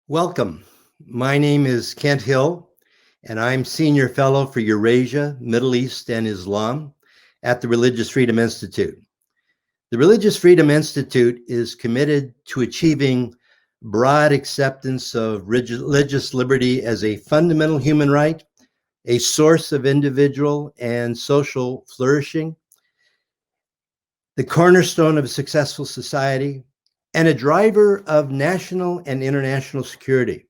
Welcome. My name is Kent Hill, and I'm Senior Fellow for Eurasia, Middle East, and Islam at the Religious Freedom Institute. The Religious Freedom Institute is committed to achieving broad acceptance of religious liberty as a fundamental human right, a source of individual and social flourishing, the cornerstone of a successful society, and a driver of national and international security.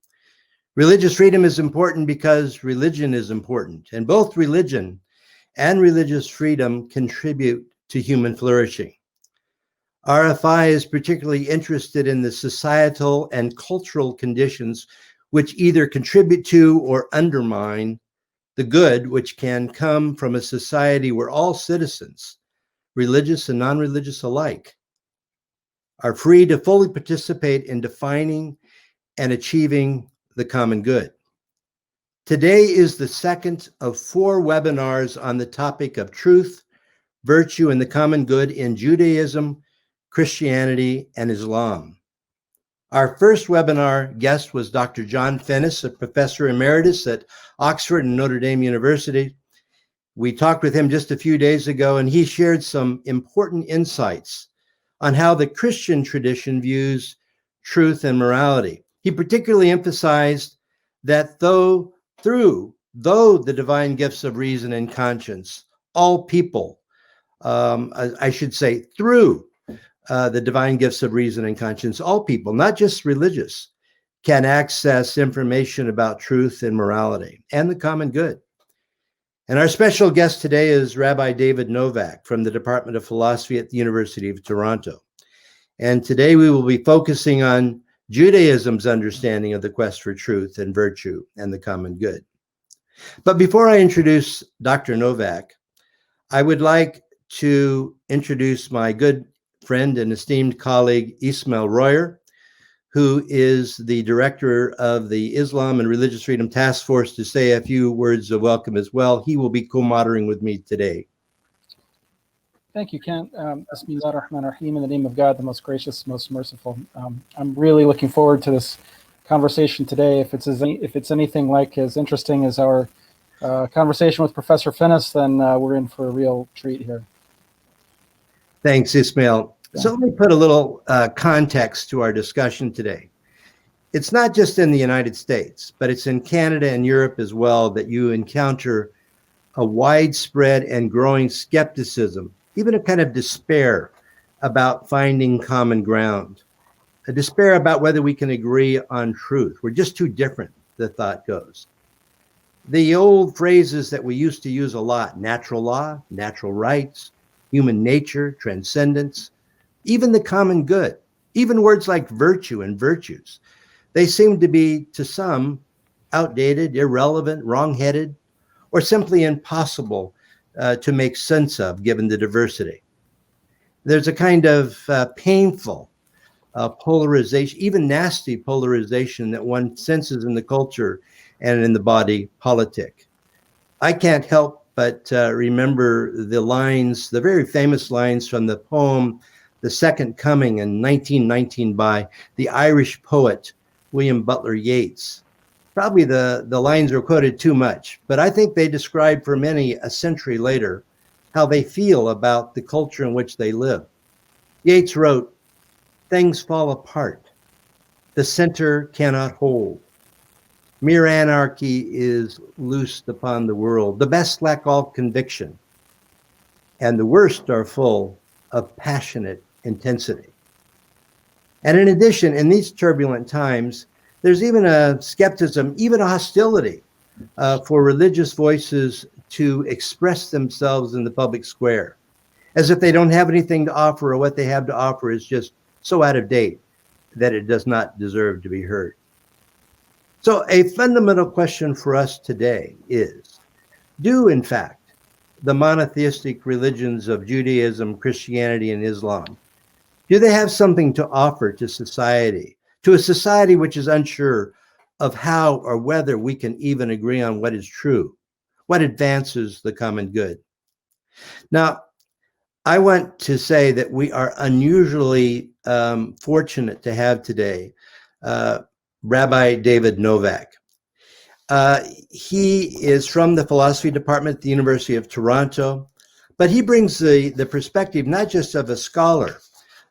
Religious freedom is important because religion is important, and both religion and religious freedom contribute to human flourishing. RFI is particularly interested in the societal and cultural conditions which either contribute to or undermine the good which can come from a society where all citizens, religious and non-religious alike, are free to fully participate in defining and achieving the common good. Today is the second of 4 webinars on the topic of truth, virtue, and the common good in Judaism, Christianity, and Islam. Our first webinar guest was Dr. John Finnis, a professor emeritus at Oxford and Notre Dame University. We talked with him just a few days ago, and he shared some important insights on how the Christian tradition views truth and morality. He particularly emphasized that though the divine gifts of reason and conscience, all people, I should say through the divine gifts of reason and conscience, all people, not just religious, can access information about truth and morality and the common good. And our special guest today is Rabbi David Novak from the Department of Philosophy at the University of Toronto. And today we will be focusing on Judaism's understanding of the quest for truth and virtue and the common good. But before I introduce Dr. Novak, I would like to introduce my good friend and esteemed colleague, Ismail, who is the director of the Islam and Religious Freedom Task Force, to say a few words of welcome as well. He will be co-moderating with me today. Thank you, Kent. Bismillah ar-Rahman ar-Rahim, in the name of God, the most gracious, most merciful. I'm really looking forward to this conversation today. If it's anything like as interesting as our conversation with Professor Finnis, then we're in for a real treat here. Thanks, Ismail. So let me put a little context to our discussion today. It's not just in the United States, but it's in Canada and Europe as well that you encounter a widespread and growing skepticism, even a kind of despair about finding common ground, a despair about whether we can agree on truth. We're just too different, the thought goes. The old phrases that we used to use a lot, natural law, natural rights, human nature, transcendence, even the common good, even words like virtue and virtues, they seem to be, to some, outdated, irrelevant, wrong-headed, or simply impossible to make sense of given the diversity. There's a kind of painful polarization, even nasty polarization that one senses in the culture and in the body politic. I can't help but remember the lines, the very famous lines from the poem The Second Coming in 1919 by the Irish poet William Butler Yeats. Probably the lines are quoted too much, but I think they describe for many a century later how they feel about the culture in which they live. Yeats wrote, "Things fall apart. The center cannot hold. Mere anarchy is loosed upon the world. The best lack all conviction, and the worst are full of passionate intensity." And in addition, in these turbulent times, there's even a skepticism, even a hostility for religious voices to express themselves in the public square, as if they don't have anything to offer, or what they have to offer is just so out of date that it does not deserve to be heard. So a fundamental question for us today is, do in fact the monotheistic religions of Judaism, Christianity, and Islam, do they have something to offer to society, to a society which is unsure of how or whether we can even agree on what is true, what advances the common good? Now, I want to say that we are unusually fortunate to have today Rabbi David Novak. He is from the philosophy department at the University of Toronto, but he brings the perspective not just of a scholar,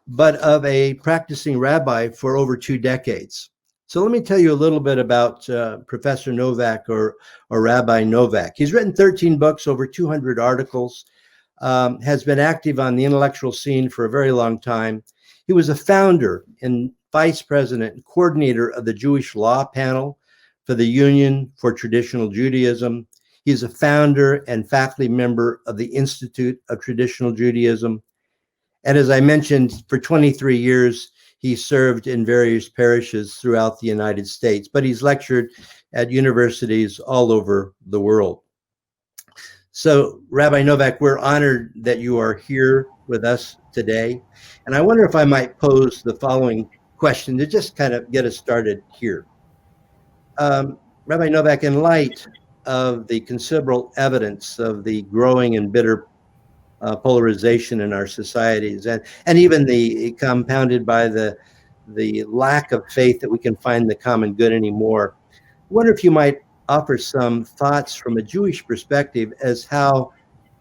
but of a practicing rabbi for over 2 decades. So let me tell you a little bit about Professor Novak or Rabbi Novak. He's written 13 books, over 200 articles, has been active on the intellectual scene for a very long time. He was a founder and vice president and coordinator of the Jewish Law Panel for the Union for Traditional Judaism. He's a founder and faculty member of the Institute of Traditional Judaism. And as I mentioned, for 23 years, he served in various parishes throughout the United States, but he's lectured at universities all over the world. So, Rabbi Novak, we're honored that you are here with us today. And I wonder if I might pose the following question to just kind of get us started here. Rabbi Novak, in light of the considerable evidence of the growing and bitter polarization in our societies, and even the compounded by the lack of faith that we can find the common good anymore, I wonder if you might offer some thoughts from a Jewish perspective as how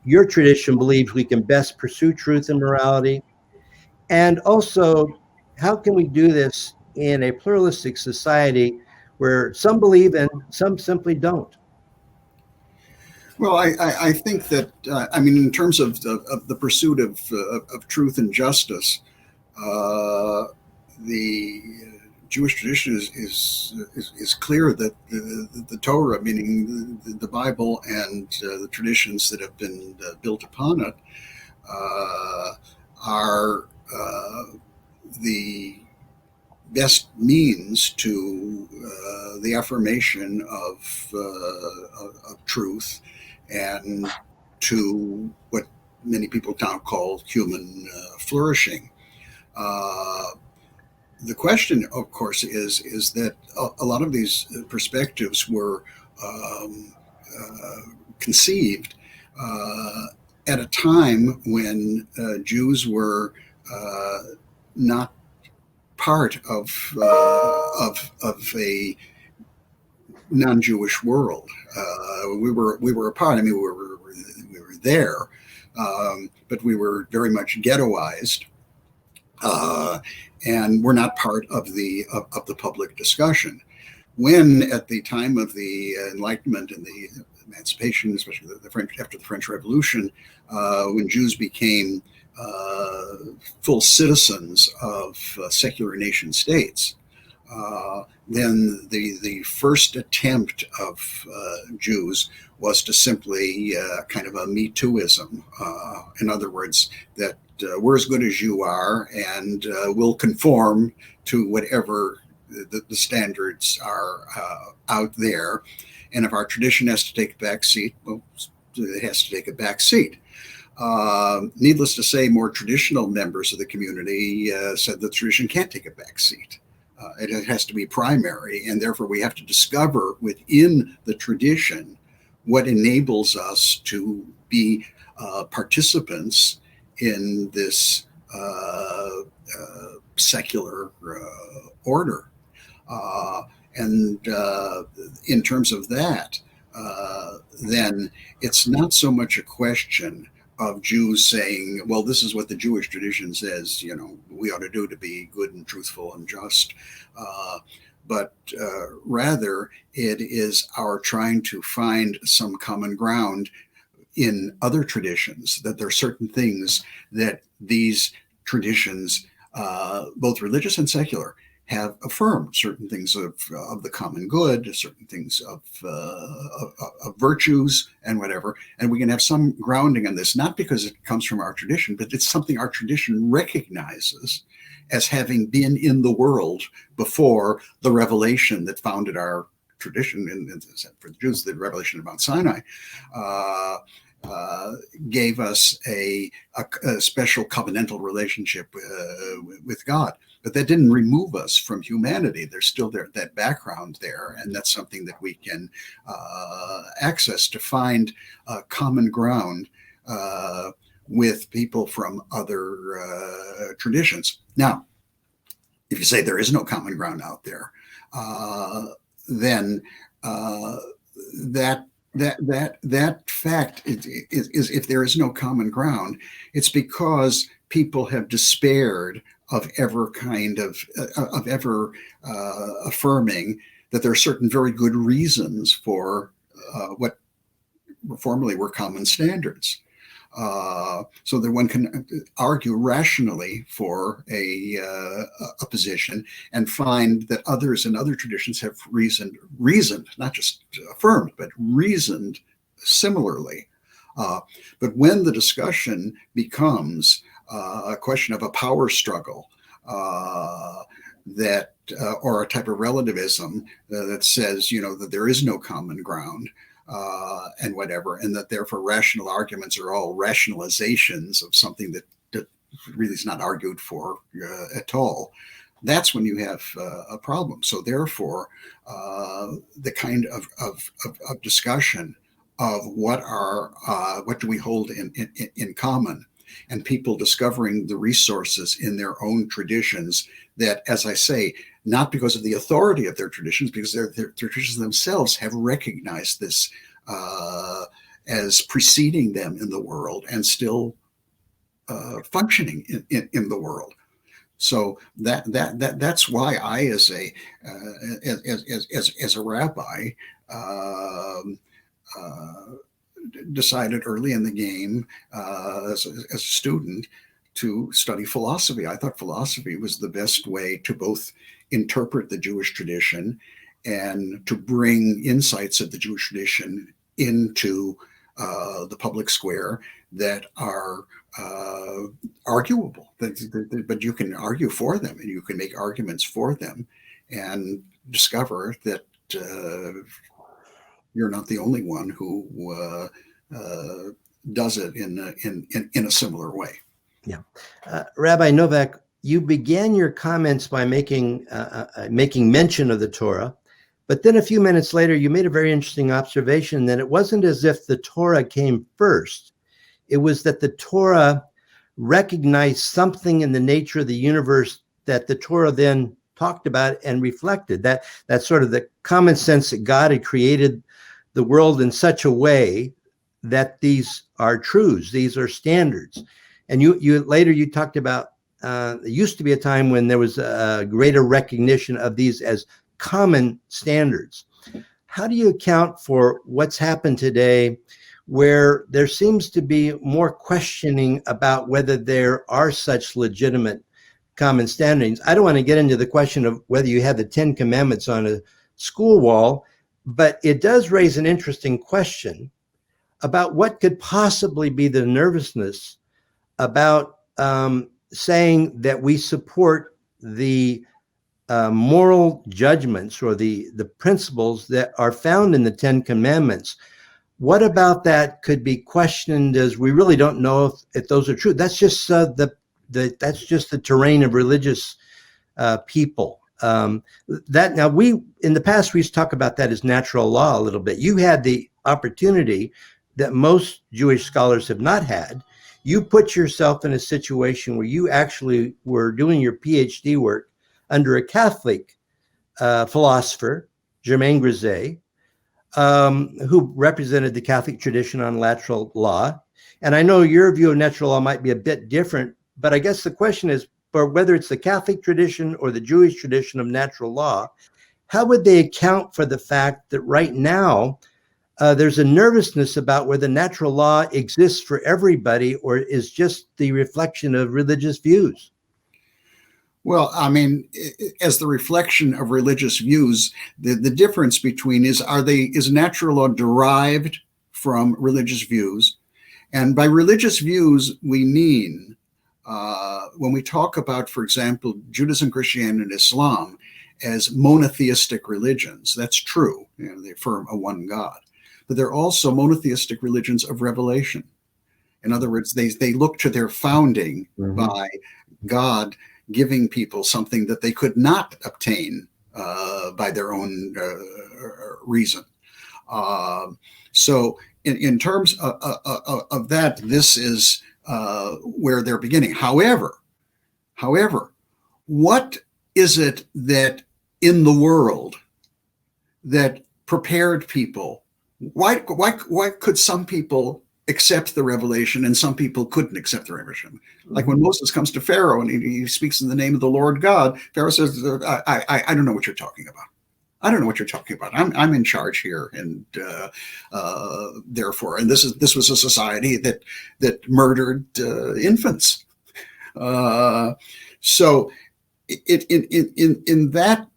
your tradition believes we can best pursue truth and morality, and also how can we do this in a pluralistic society where some believe and some simply don't. Well, I think that I mean, in terms of the pursuit of truth and justice, the Jewish tradition is clear that the Torah, meaning the Bible, and the traditions that have been built upon it, are the best means to the affirmation of truth and to what many people now call human flourishing. The question, of course, is that a lot of these perspectives were conceived at a time when Jews were not part of a non-Jewish world. We were a part. I mean, we were there, but we were very much ghettoized, and we're not part of the public discussion. When at the time of the Enlightenment and the emancipation, especially the French after the French Revolution, when Jews became full citizens of secular nation states, then the first attempt of Jews was to simply kind of a Me Tooism. In other words, that we're as good as you are, and we'll conform to whatever the standards are out there. And if our tradition has to take a back seat, well, it has to take a back seat. Needless to say, more traditional members of the community said the tradition can't take a back seat. It has to be primary, and therefore we have to discover within the tradition what enables us to be participants in this secular order. And in terms of that, then it's not so much a question of Jews saying, well, this is what the Jewish tradition says, you know, we ought to do to be good and truthful and just. But rather, it is our trying to find some common ground in other traditions, that there are certain things that these traditions, both religious and secular, have affirmed, certain things of the common good, certain things of virtues and whatever. And we can have some grounding in this, not because it comes from our tradition, but it's something our tradition recognizes as having been in the world before the revelation that founded our tradition. And for the Jews, the revelation of Mount Sinai gave us a special covenantal relationship with God. But that didn't remove us from humanity. There's still that background there, and that's something that we can access to find common ground with people from other traditions. Now, if you say there is no common ground out there, then that fact is if there is no common ground, it's because people have despaired of ever affirming that there are certain very good reasons for what formerly were common standards. So that one can argue rationally for a position and find that others in other traditions have reasoned, not just affirmed, but reasoned similarly. But when the discussion becomes a question of a power struggle, or a type of relativism that says, that there is no common ground, and whatever, and that therefore rational arguments are all rationalizations of something that really is not argued for at all, that's when you have a problem. So therefore, the kind of discussion of what do we hold in common, and people discovering the resources in their own traditions that, as I say, not because of the authority of their traditions, because their traditions themselves have recognized this as preceding them in the world and still functioning in the world. So that's why I, as a rabbi, decided early in the game as a student to study philosophy. I thought philosophy was the best way to both interpret the Jewish tradition and to bring insights of the Jewish tradition into the public square that are arguable, but you can argue for them and you can make arguments for them and discover that you're not the only one who does it in a similar way. Yeah. Rabbi Novak, you began your comments by making mention of the Torah, but then a few minutes later, you made a very interesting observation that it wasn't as if the Torah came first. It was that the Torah recognized something in the nature of the universe that the Torah then talked about and reflected. That's sort of the common sense that God had created the world in such a way that these are truths, these are standards. And you later talked about there used to be a time when there was a greater recognition of these as common standards. How do you account for what's happened today, where there seems to be more questioning about whether there are such legitimate common standards? I don't want to get into the question of whether you have the 10 Commandments on a school wall, but it does raise an interesting question about what could possibly be the nervousness about saying that we support the moral judgments or the principles that are found in the 10 Commandments. What about that could be questioned as we really don't know if those are true? That's just that's just the terrain of religious people. That now in the past we used to talk about that as natural law a little bit. You had the opportunity that most Jewish scholars have not had. You put yourself in a situation where you actually were doing your PhD work under a Catholic philosopher, Germain Grisey, who represented the Catholic tradition on natural law. And I know your view of natural law might be a bit different, but I guess the question is, for whether it's the Catholic tradition or the Jewish tradition of natural law, how would they account for the fact that right now there's a nervousness about whether natural law exists for everybody or is just the reflection of religious views? Well, I mean, as the reflection of religious views, the difference between is natural law derived from religious views? And by religious views, we mean when we talk about, for example, Judaism, Christianity, and Islam as monotheistic religions, that's true. They affirm a one God. But they're also monotheistic religions of revelation. In other words, they look to their founding by God giving people something that they could not obtain by their own reason. So in terms of that, this is where they're beginning. However, what is it that in the world that prepared people, why could some people accept the revelation and some people couldn't accept the revelation? Like when Moses comes to Pharaoh and he speaks in the name of the Lord God, Pharaoh says, I don't know what you're talking about. I don't know what you're talking about. I'm in charge here, and therefore, and this was a society that murdered infants. So, in that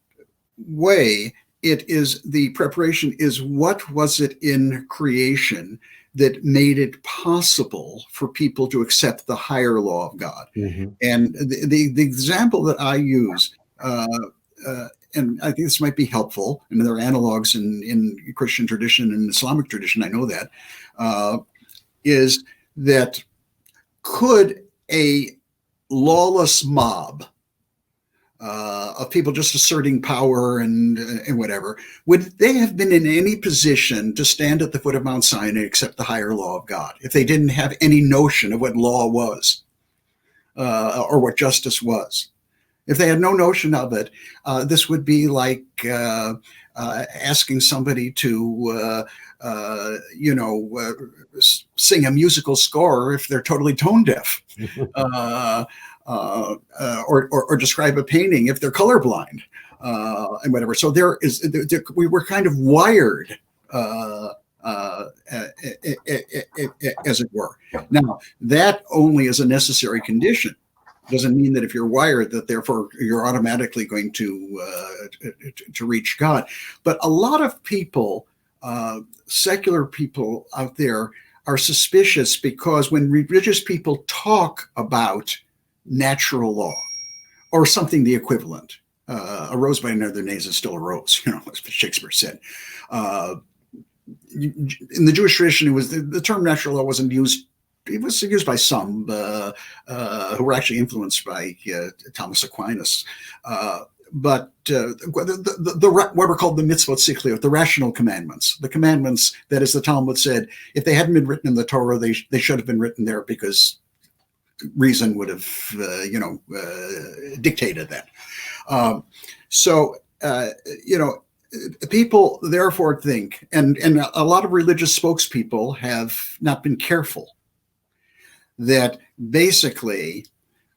way, it is the preparation is what was it in creation that made it possible for people to accept the higher law of God. Mm-hmm. And the example that I use. And I think this might be helpful, and there are analogs in Christian tradition and Islamic tradition, I know that, is that could a lawless mob of people just asserting power and whatever, would they have been in any position to stand at the foot of Mount Sinai and accept the higher law of God if they didn't have any notion of what law was or what justice was? If they had no notion of it, this would be like asking somebody to, sing a musical score if they're totally tone deaf, or describe a painting if they're colorblind, and whatever. So we were kind of wired, as it were. Now, that only is a necessary condition. Doesn't mean that if you're wired that therefore you're automatically going to reach God. But a lot of people, secular people out there, are suspicious because when religious people talk about natural law or something the equivalent, a rose by another name is still a rose, as Shakespeare said. In the Jewish tradition, it was the term natural law wasn't used. It was used by some who were actually influenced by Thomas Aquinas. But what were called the mitzvot sikliot, the rational commandments, the commandments that, as the Talmud said, if they hadn't been written in the Torah, they should have been written there because reason would have, dictated that. People therefore think, and a lot of religious spokespeople have not been careful, that basically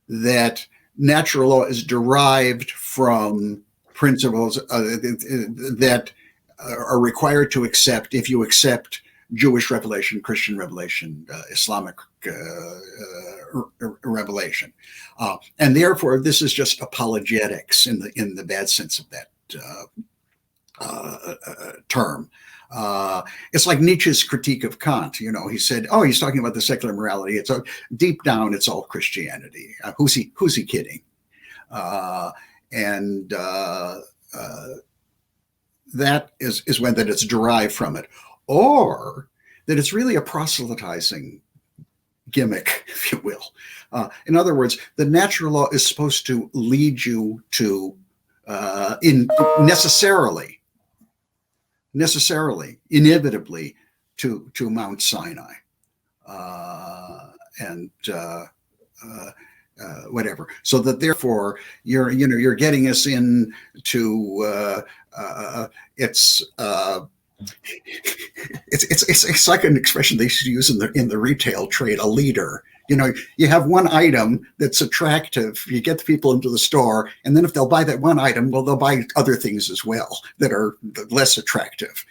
that natural law is derived from principles that are required to accept if you accept Jewish revelation, Christian revelation, Islamic revelation, and therefore this is just apologetics in the bad sense of that term. It's like Nietzsche's critique of Kant. He said, "Oh, he's talking about the secular morality. It's deep down, it's all Christianity. Who's he kidding?" That is when that it's derived from it, or that it's really a proselytizing gimmick, if you will. In other words, the natural law is supposed to lead you to inevitably to Mount Sinai, whatever. So that therefore you're getting us into it's like an expression they used to use in the retail trade, a leader. You have one item that's attractive, you get the people into the store, and then if they'll buy that one item, well, they'll buy other things as well that are less attractive.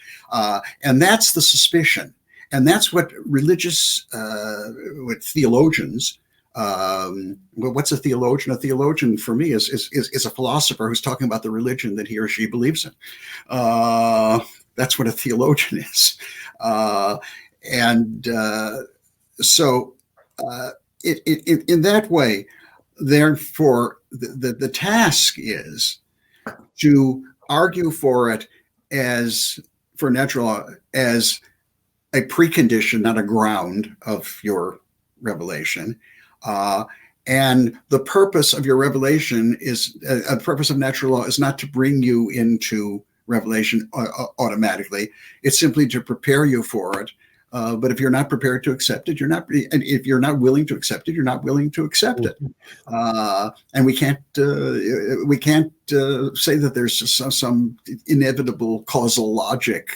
And that's the suspicion. And that's what religious, what theologians, what's a theologian? A theologian for me is a philosopher who's talking about the religion that he or she believes in. That's what a theologian is. So in that way, therefore, the task is to argue for it for natural law as a precondition, not a ground of your revelation. And the purpose of your revelation is, the purpose of natural law is not to bring you into revelation automatically. It's simply to prepare you for it But if you're not prepared to accept it, you're not. And if you're not willing to accept it, you're not willing to accept it. And we can't say that there's some inevitable causal logic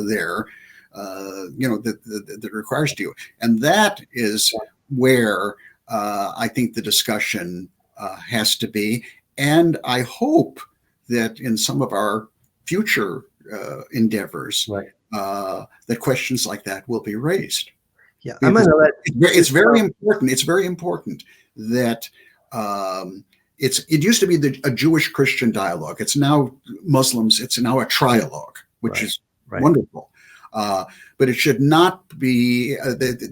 there, that requires to you. And that is where I think the discussion has to be. And I hope that in some of our future endeavors, Right. That questions like that will be raised. Yeah, I'm going to let. It's very important. It's very important that it used to be a Jewish-Christian dialogue. It's now Muslims. It's now a trialogue, which is wonderful. But it should not be.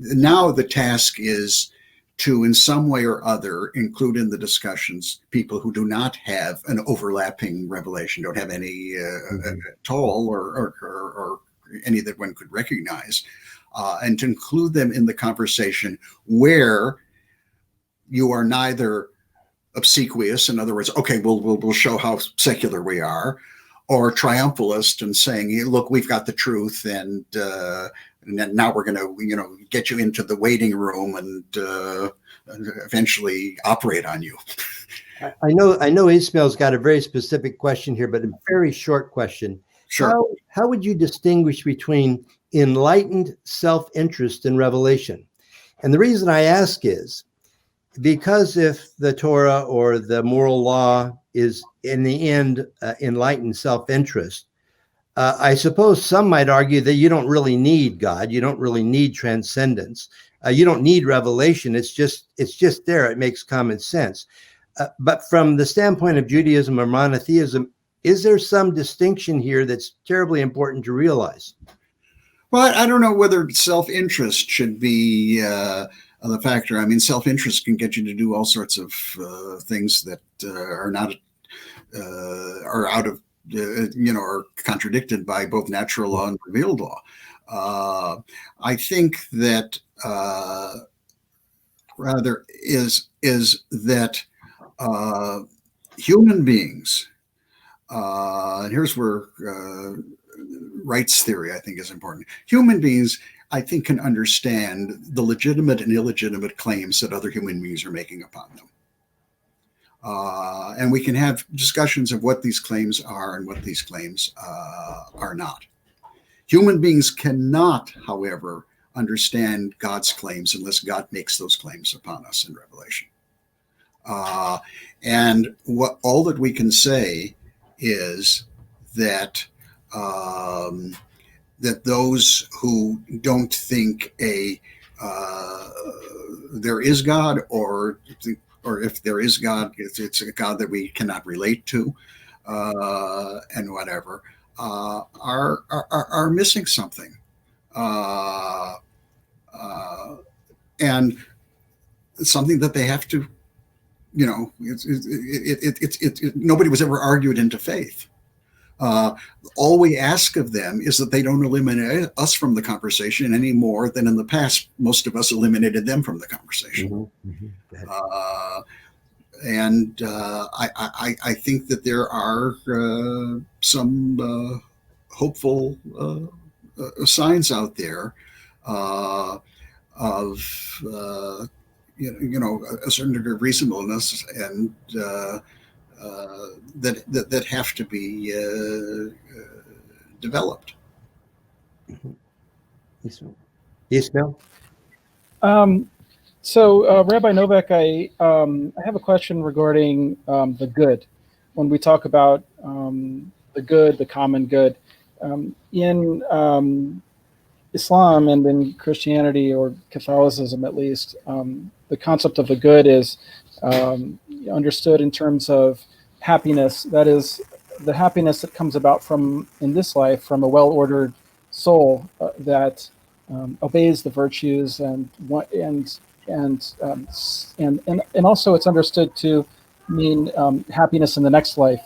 Now the task is to, in some way or other, include in the discussions people who do not have an overlapping revelation, don't have any at all, or any that one could recognize, and to include them in the conversation where you are neither obsequious, in other words, okay, we'll show how secular we are, or triumphalist and saying, hey, look, we've got the truth, and now we're going to, get you into the waiting room and eventually operate on you. I know Ismail's got a very specific question here, but a very short question. Sure. How would you distinguish between enlightened self-interest and revelation? And the reason I ask is because if the Torah or the moral law is in the end enlightened self-interest, I suppose some might argue that you don't really need God. You don't really need transcendence. You don't need revelation. It's just there. It makes common sense. But from the standpoint of Judaism or monotheism, is there some distinction here that's terribly important to realize? Well, I don't know whether self-interest should be the factor. I mean, self-interest can get you to do all sorts of things that are not are out of are contradicted by both natural law and revealed law. I think that rather is that human beings, and here's where rights theory, I think, is important. Human beings, I think, can understand the legitimate and illegitimate claims that other human beings are making upon them. And we can have discussions of what these claims are and what these claims are not. Human beings cannot, however, understand God's claims unless God makes those claims upon us in Revelation. And all that we can say is that that those who don't think there is God, or if there is God, it's a God that we cannot relate to, and whatever, are missing something, and something that they have to, nobody was ever argued into faith. All we ask of them is that they don't eliminate us from the conversation any more than in the past most of us eliminated them from the conversation. And I think that there are some hopeful signs out there of a certain degree of reasonableness and that have to be developed. Ismail? So, Rabbi Novak, I have a question regarding the good. When we talk about the good, the common good, in Islam and in Christianity, or Catholicism at least, the concept of the good is understood in terms of happiness. That is, the happiness that comes about in this life from a well-ordered soul that obeys the virtues, and also it's understood to mean happiness in the next life.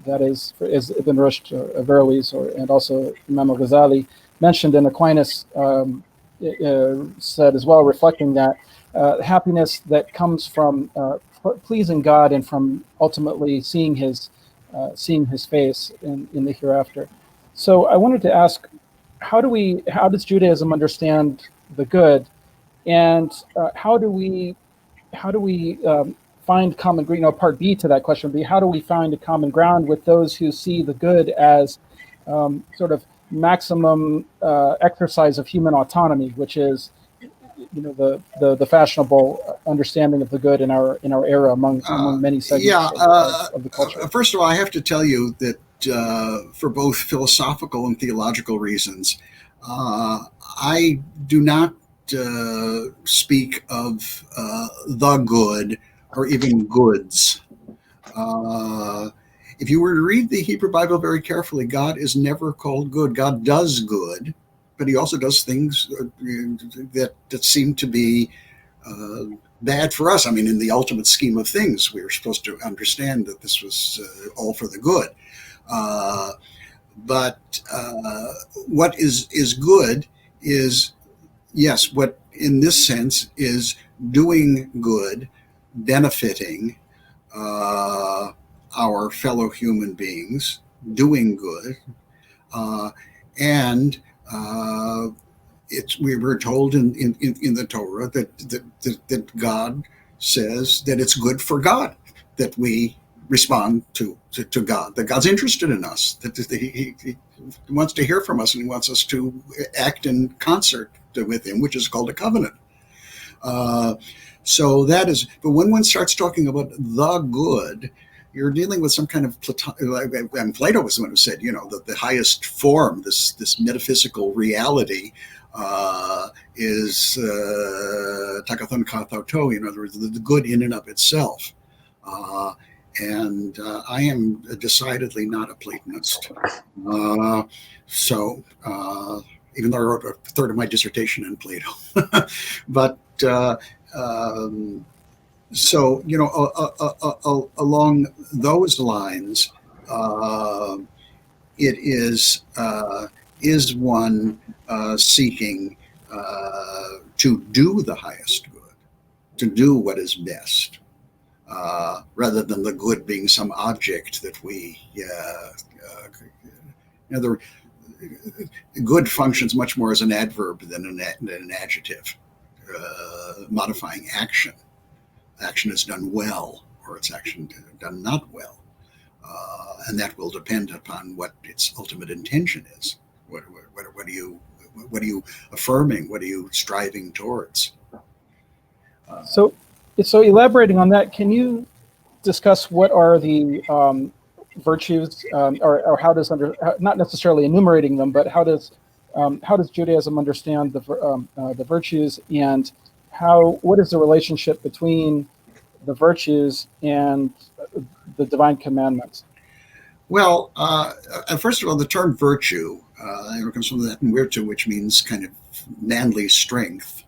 That is, as Ibn Rushd, Averroes, and also Imam al-Ghazali mentioned, and Aquinas said as well, reflecting that happiness that comes from pleasing God and from ultimately seeing His face in the hereafter. So I wanted to ask, how does Judaism understand the good, and how do we find common ground? Part B to that question would be, how do we find a common ground with those who see the good as sort of maximum exercise of human autonomy, which is the fashionable understanding of the good in our era among many segments of the culture. First of all, I have to tell you that for both philosophical and theological reasons, I do not speak of the good or even goods. If you were to read the Hebrew Bible very carefully, God is never called good. God does good, but he also does things that seem to be bad for us. I mean, in the ultimate scheme of things, we were supposed to understand that this was all for the good. But what is good is, yes, what in this sense is doing good, benefiting our fellow human beings, doing good, and we were told in the Torah that God says that it's good for God that we respond to God, that God's interested in us, that he wants to hear from us, and he wants us to act in concert with him, which is called a covenant. So that is, but when one starts talking about the good, you're dealing with some kind of and Plato was the one who said, that the highest form, this metaphysical reality, is takathon kathoto, in other words, the good in and of itself. And I am decidedly not a Platonist. So even though I wrote a third of my dissertation in Plato, but so along those lines, it is one seeking to do the highest good, to do what is best, rather than the good being some object that we. The good functions much more as an adverb than an adjective, modifying action. Action is done well, or it's action done not well, and that will depend upon what its ultimate intention is. What are you affirming? What are you striving towards? So elaborating on that, can you discuss what are the virtues, or how does not necessarily enumerating them, but how does Judaism understand the virtues, and what is the relationship between the virtues and the divine commandments? Well, first of all, the term virtue comes from the Latin virtu, which means kind of manly strength.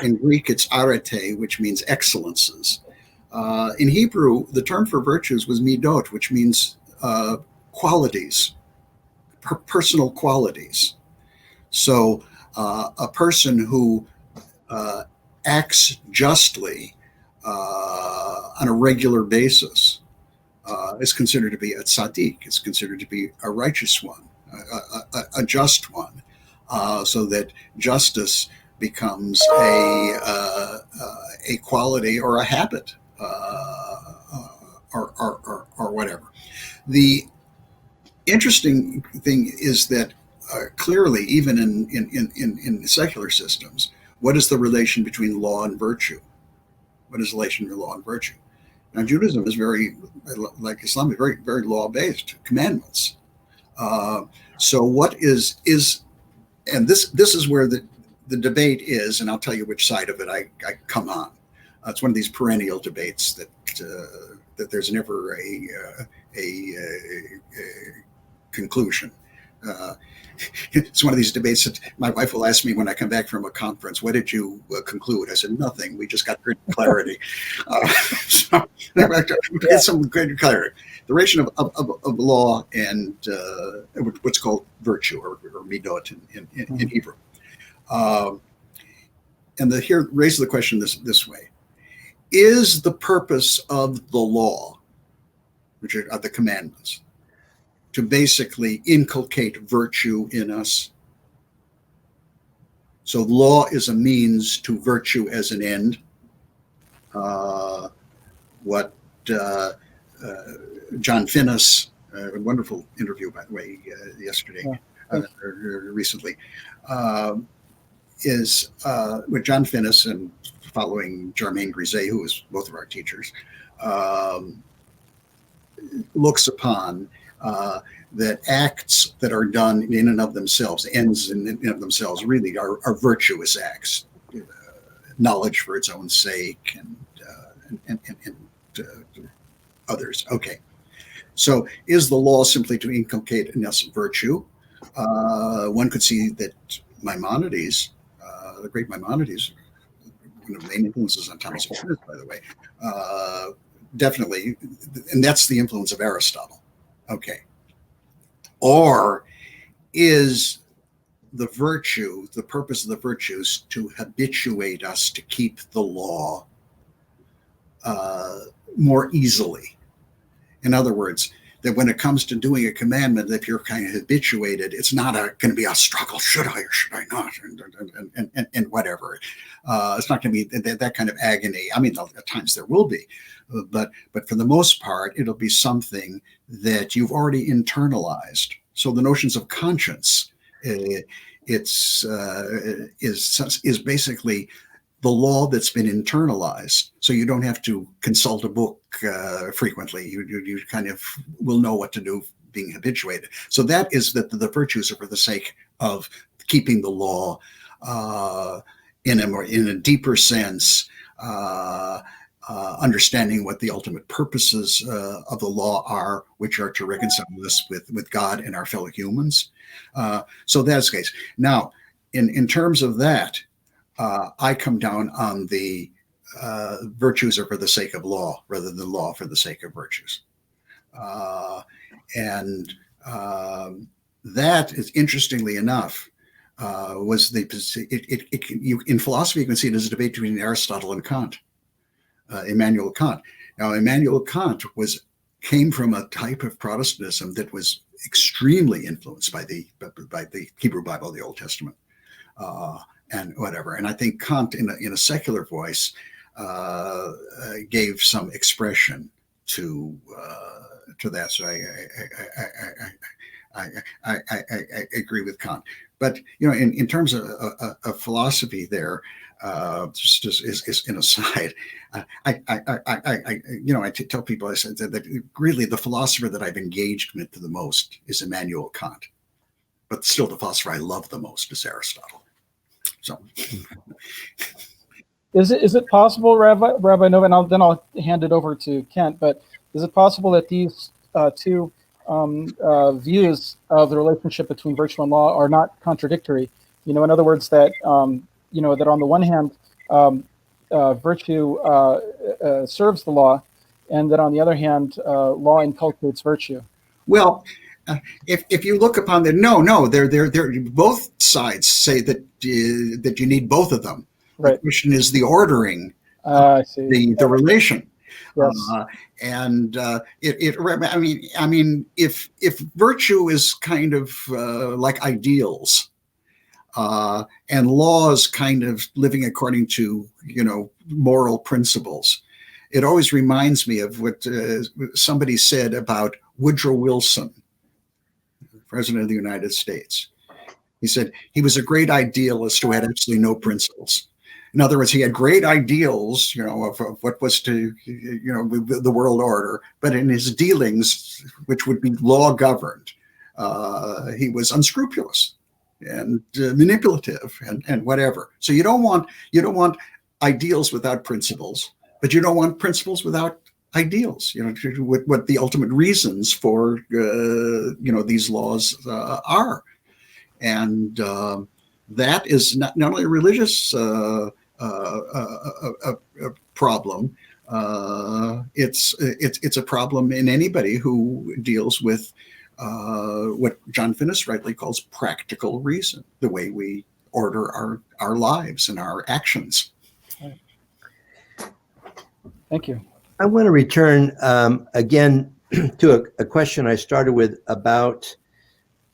In Greek, it's arete, which means excellences. In Hebrew, the term for virtues was midot, which means qualities, personal qualities. So a person who acts justly on a regular basis is considered to be a tzaddik, is considered to be a righteous one, a just one, so that justice becomes a quality or a habit, or whatever. The interesting thing is that clearly, even in secular systems, what is the relation between law and virtue? What is the relation between law and virtue? Now, Judaism is very, like Islam, is very, very law-based, commandments. So what is, and this is where the debate is, and I'll tell you which side of it I come on. It's one of these perennial debates that there's never a conclusion. It's one of these debates that my wife will ask me when I come back from a conference, what did you conclude? I said, nothing. We just got great clarity. So get some great clarity. The relation of law and what's called virtue or midot in Hebrew. And here raises the question this way. Is the purpose of the law, which are the commandments, to basically inculcate virtue in us. So law is a means to virtue as an end. What John Finnis, a wonderful interview, by the way, yesterday, recently, is with John Finnis and following Germaine Grisey, who was both of our teachers, looks upon that acts that are done in and of themselves, ends in and of themselves, really are virtuous acts. Knowledge for its own sake and others. Okay. So is the law simply to inculcate in us virtue? One could see that Maimonides, the great Maimonides, one of the main influences on Thomas Aquinas, by the way, definitely, and that's the influence of Aristotle. Okay. Or is the virtue, the purpose of the virtues, to habituate us to keep the law more easily? In other words, that when it comes to doing a commandment, if you're kind of habituated, it's not going to be a struggle. Should I or should I not? And whatever. It's not going to be that kind of agony. I mean, at times there will be, but for the most part, it'll be something that you've already internalized. So the notions of conscience, is basically the law that's been internalized. So you don't have to consult a book frequently. You kind of will know what to do, being habituated. So that is that the virtues are for the sake of keeping the law in a deeper sense, understanding what the ultimate purposes of the law are, which are to reconcile us with God and our fellow humans. So that's the case. Now, in terms of that, I come down on the virtues are for the sake of law rather than law for the sake of virtues. And that is, interestingly enough, was in philosophy, you can see it as a debate between Aristotle and Kant, Immanuel Kant. Now, Immanuel Kant came from a type of Protestantism that was extremely influenced by the Hebrew Bible, the Old Testament, and whatever. And I think Kant, in a secular voice, gave some expression to that. So I agree with Kant. But in terms of philosophy, there, just is an aside. I tell people, I said that really the philosopher that I've engaged with the most is Immanuel Kant, but still the philosopher I love the most is Aristotle. So, is it possible, Rabbi Novak, and then I'll hand it over to Kent, but is it possible that these two views of the relationship between virtue and law are not contradictory? In other words, that that on the one hand, virtue serves the law, and that on the other hand, law inculcates virtue. Well, if you look upon they're both sides say that you need both of them. Right. The question is the ordering, I see. the relation. Yes. If virtue is kind of like ideals, and laws kind of living according to moral principles, it always reminds me of what somebody said about Woodrow Wilson, President of the United States. He said he was a great idealist who had absolutely no principles. In other words, he had great ideals, of what was to, the world order, but in his dealings, which would be law governed, he was unscrupulous and manipulative and whatever. So you don't want ideals without principles, but you don't want principles without ideals. What the ultimate reasons for these laws are, and that is not only a religious problem. It's a problem in anybody who deals with what John Finnis rightly calls practical reason, the way we order our lives and our actions. Thank you. I want to return again to a question I started with about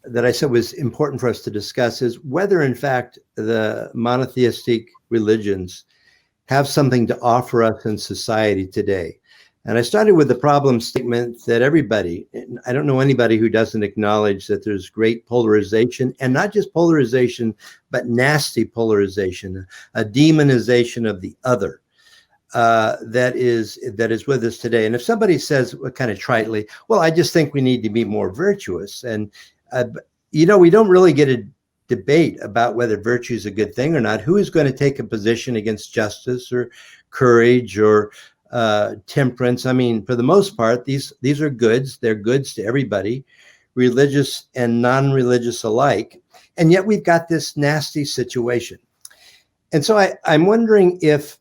that I said was important for us to discuss is whether, in fact, the monotheistic religions have something to offer us in society today. And I started with the problem statement that everybody, I don't know anybody who doesn't acknowledge that there's great polarization, and not just polarization, but nasty polarization, a demonization of the other. That is with us today. And if somebody says kind of tritely, well, I just think we need to be more virtuous. And, we don't really get a debate about whether virtue is a good thing or not. Who is going to take a position against justice or courage or temperance? I mean, for the most part, these are goods. They're goods to everybody, religious and non-religious alike. And yet we've got this nasty situation. And so I'm wondering if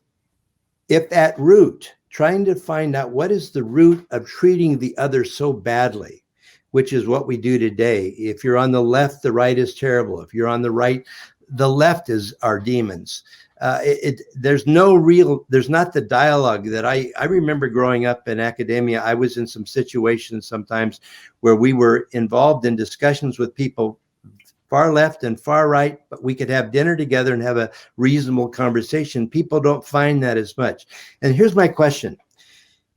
at root, trying to find out what is the root of treating the other so badly, which is what we do today. If you're on the left, the right is terrible. If you're on the right, the left is our demons. There's not the dialogue that I remember growing up in academia. I was in some situations sometimes where we were involved in discussions with people far left and far right, but we could have dinner together and have a reasonable conversation. People don't find that as much. And here's my question.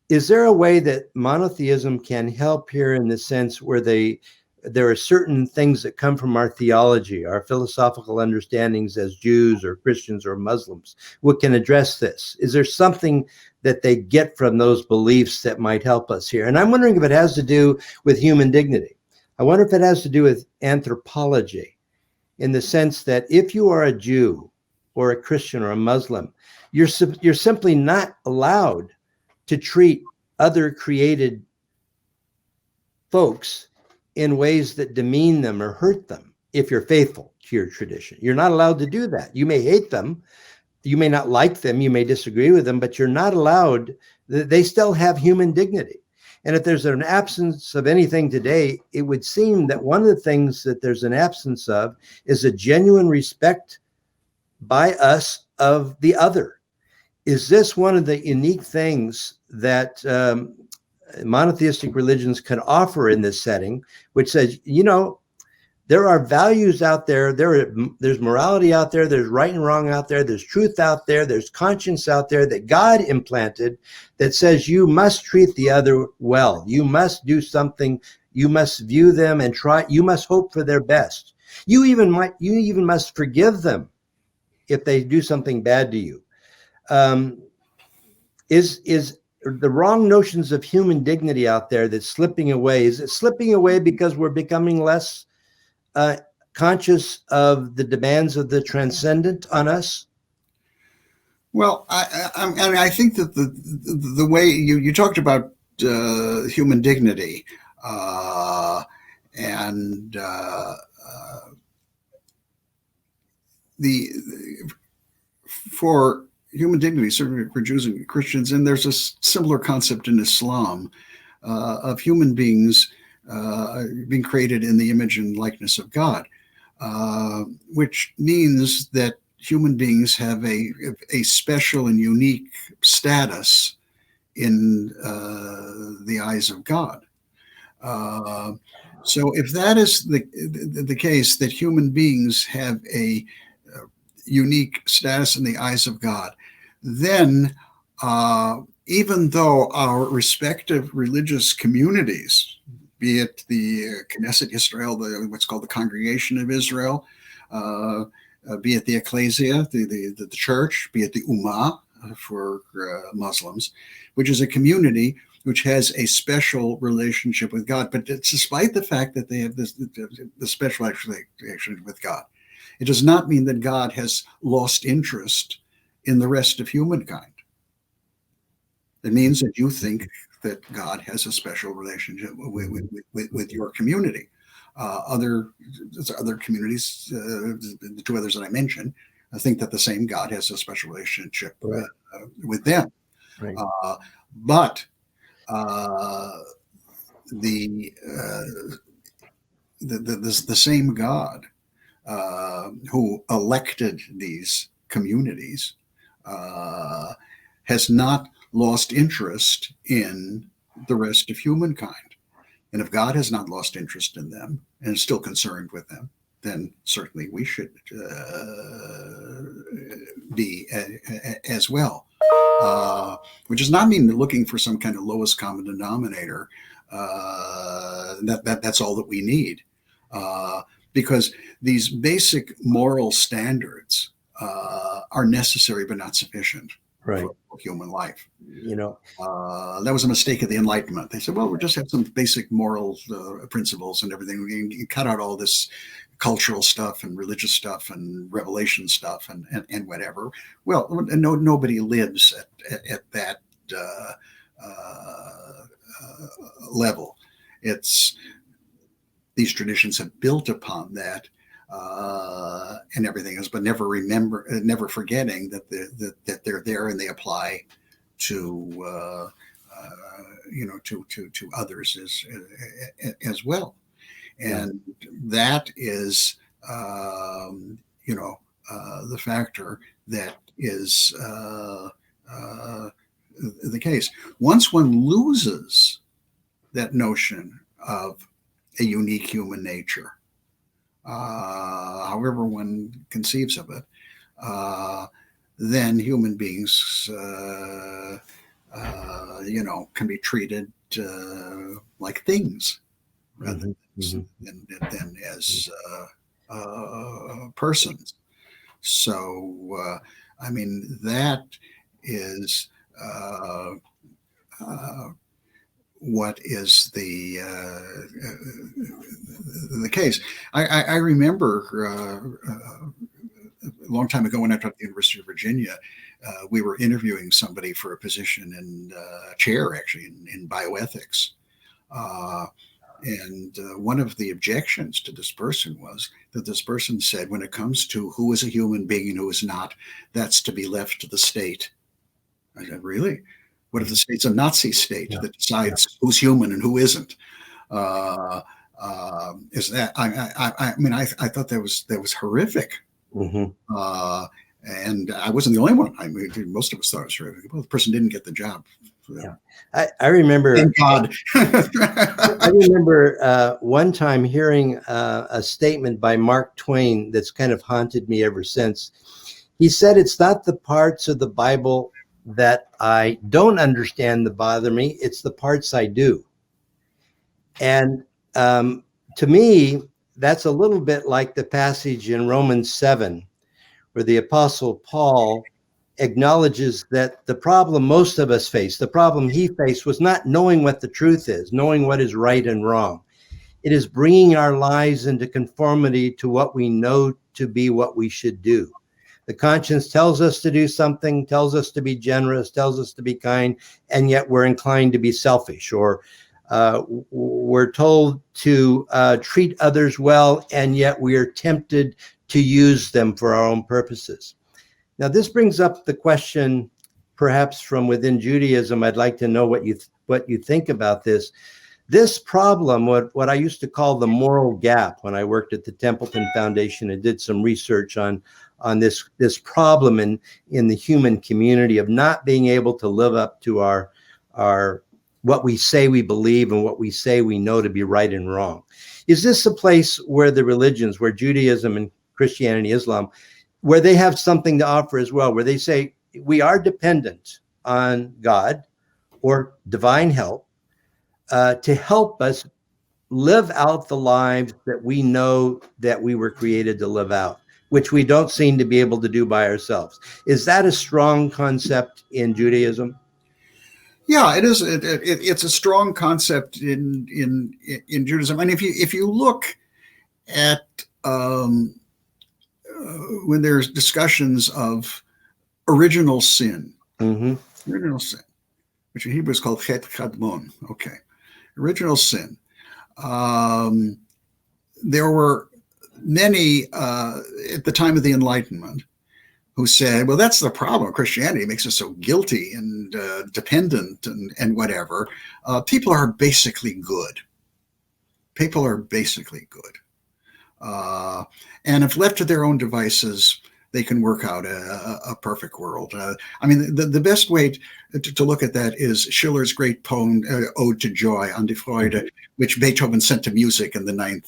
Is there a way that monotheism can help here in the sense where there are certain things that come from our theology, our philosophical understandings as Jews or Christians or Muslims, what can address this? Is there something that they get from those beliefs that might help us here? And I'm wondering if it has to do with human dignity. I wonder if it has to do with anthropology, in the sense that if you are a Jew or a Christian or a Muslim, you're simply not allowed to treat other created folks in ways that demean them or hurt them if you're faithful to your tradition. You're not allowed to do that. You may hate them, you may not like them, you may disagree with them, but you're not allowed. They still have human dignity. And if there's an absence of anything today, it would seem that one of the things that there's an absence of is a genuine respect by us of the other. Is this one of the unique things that monotheistic religions can offer in this setting, which says, there are values out there, there's morality out there, there's right and wrong out there, there's truth out there, there's conscience out there that God implanted that says you must treat the other well. You must do something, you must view them and you must hope for their best. You even must forgive them if they do something bad to you. Is the wrong notions of human dignity out there that's slipping away? Is it slipping away because we're becoming less conscious of the demands of the transcendent on us? Well, I think that the way you talked about human dignity and for human dignity, certainly for Jews and Christians, and there's a similar concept in Islam of human beings being created in the image and likeness of God, which means that human beings have a special and unique status in the eyes of God. So if that is the case, that human beings have a unique status in the eyes of God, then even though our respective religious communities, be it the Knesset Israel, what's called the Congregation of Israel, be it the Ecclesia, the church, be it the Ummah for Muslims, which is a community which has a special relationship with God. But it's despite the fact that they have this special relationship with God, it does not mean that God has lost interest in the rest of humankind. It means that you think that God has a special relationship with your community. Other communities, the two others that I mentioned, I think that the same God has a special relationship with them. Right. But the same God who elected these communities has not lost interest in the rest of humankind. And if God has not lost interest in them and is still concerned with them, then certainly we should be as well. Which does not mean looking for some kind of lowest common denominator. That's all that we need. Because these basic moral standards are necessary but not sufficient for human life. That was a mistake of the Enlightenment. They said, well, we'll just have some basic moral principles and everything. You cut out all this cultural stuff and religious stuff and revelation stuff and whatever. Well, nobody lives at that level. It's these traditions have built upon that and everything else, but never forgetting that they're there and they apply to to others as well. And that is the factor that is the case. Once one loses that notion of a unique human nature, however one conceives of it, then human beings, can be treated like things rather than as persons. So, that is what is the case. I remember a long time ago when I taught at the University of Virginia, we were interviewing somebody for a position in a chair, actually, in bioethics. And one of the objections to this person was that this person said, when it comes to who is a human being and who is not, that's to be left to the state. I said, really? What if the state's a Nazi state that decides who's human and who isn't? Is that? I thought that was horrific. And I wasn't the only one. Most of us thought it was horrific. Well, the person didn't get the job. Yeah. I remember. Thank God. I remember one time hearing a statement by Mark Twain that's kind of haunted me ever since. He said, "It's not the parts of the Bible that I don't understand that bother me, it's the parts I do." And to me, that's a little bit like the passage in Romans 7, where the Apostle Paul acknowledges that the problem most of us face, the problem he faced, was not knowing what the truth is, knowing what is right and wrong. It is bringing our lives into conformity to what we know to be what we should do. The conscience tells us to do something, tells us to be generous, tells us to be kind, and yet we're inclined to be selfish, or we're told to treat others well, and yet we are tempted to use them for our own purposes. Now, this brings up the question, perhaps from within Judaism. I'd like to know what you think about this. This problem, what I used to call the moral gap, when I worked at the Templeton Foundation and did some research on this problem in the human community of not being able to live up to our what we say we believe and what we say we know to be right and wrong. Is this a place where the religions, where Judaism and Christianity, Islam, where they have something to offer as well, where they say we are dependent on God or divine help to help us live out the lives that we know that we were created to live out, which we don't seem to be able to do by ourselves? Is that a strong concept in Judaism? Yeah, it is. It's a strong concept in Judaism. And if you look at when there's discussions of original sin, original sin, which in Hebrew is called chet kadmon. Okay, original sin. There were many at the time of the Enlightenment who said, well, that's the problem. Christianity makes us so guilty and dependent and whatever. People are basically good. People are basically good. And if left to their own devices, they can work out a perfect world. I mean, the best way to look at that is Schiller's great poem, Ode to Joy, An die Freude, which Beethoven sent to music in the in